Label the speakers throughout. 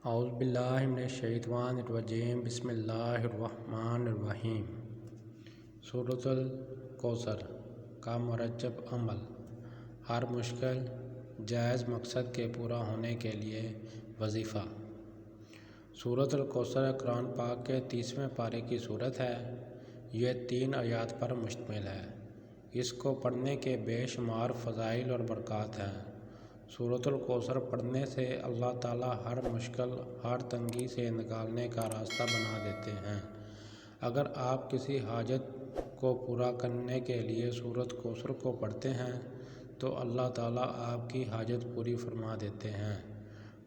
Speaker 1: اعوذ باللہ من الشیطان الرجیم بسم اللہ الرحمن الرحیم۔ سورۃ الکوثر کا مرکب عمل۔ ہر مشکل جائز مقصد کے پورا ہونے کے لیے وظیفہ۔ سورۃ الکوثر قرآن پاک کے 30ویں پارے کی سورت ہے۔ یہ 3 آیات پر مشتمل ہے۔ اس کو پڑھنے کے بے شمار فضائل اور برکات ہیں۔ سورۃ الکوثر پڑھنے سے اللہ تعالیٰ ہر مشکل، ہر تنگی سے نکالنے کا راستہ بنا دیتے ہیں۔ اگر آپ کسی حاجت کو پورا کرنے کے لیے سورۃ کوثر کو پڑھتے ہیں تو اللہ تعالیٰ آپ کی حاجت پوری فرما دیتے ہیں۔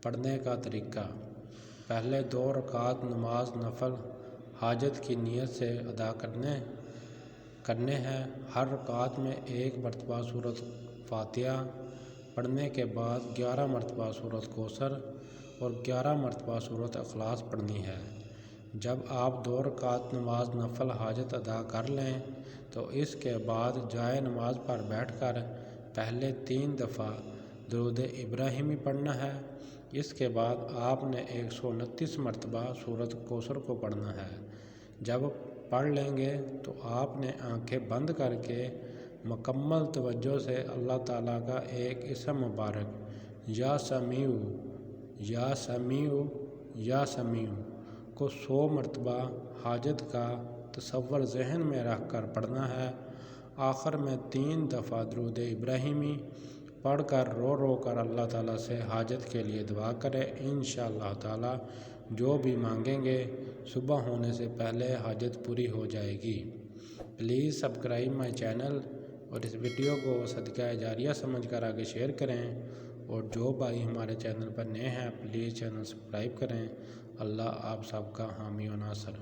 Speaker 1: پڑھنے کا طریقہ: پہلے 2 رکعت نماز نفل حاجت کی نیت سے ادا کرنے ہیں۔ ہر رکعت میں 1 مرتبہ سورۃ فاتحہ پڑھنے کے بعد 11 مرتبہ سورۃ کوثر اور 11 مرتبہ سورۃ اخلاص پڑھنی ہے۔ جب آپ 2 رکعت نماز نفل حاجت ادا کر لیں تو اس کے بعد جائے نماز پر بیٹھ کر پہلے 3 دفعہ درود ابراہیمی پڑھنا ہے۔ اس کے بعد آپ نے 129 مرتبہ سورۃ کوثر کو پڑھنا ہے۔ جب پڑھ لیں گے تو آپ نے آنکھیں بند کر کے مکمل توجہ سے اللہ تعالیٰ کا ایک اسم مبارک یا سمیع یا سمیع یا سمیع کو 100 مرتبہ حاجت کا تصور ذہن میں رکھ کر پڑھنا ہے۔ آخر میں 3 دفعہ درود ابراہیمی پڑھ کر رو کر اللہ تعالیٰ سے حاجت کے لیے دعا کریں۔ انشاءاللہ تعالیٰ جو بھی مانگیں گے صبح ہونے سے پہلے حاجت پوری ہو جائے گی۔ پلیز سبسکرائب مائی چینل اور اس ویڈیو کو صدقہ جاریہ سمجھ کر آگے شیئر کریں، اور جو بھائی ہمارے چینل پر نئے ہیں پلیز چینل سبسکرائب کریں۔ اللہ آپ سب کا حامی و ناصر۔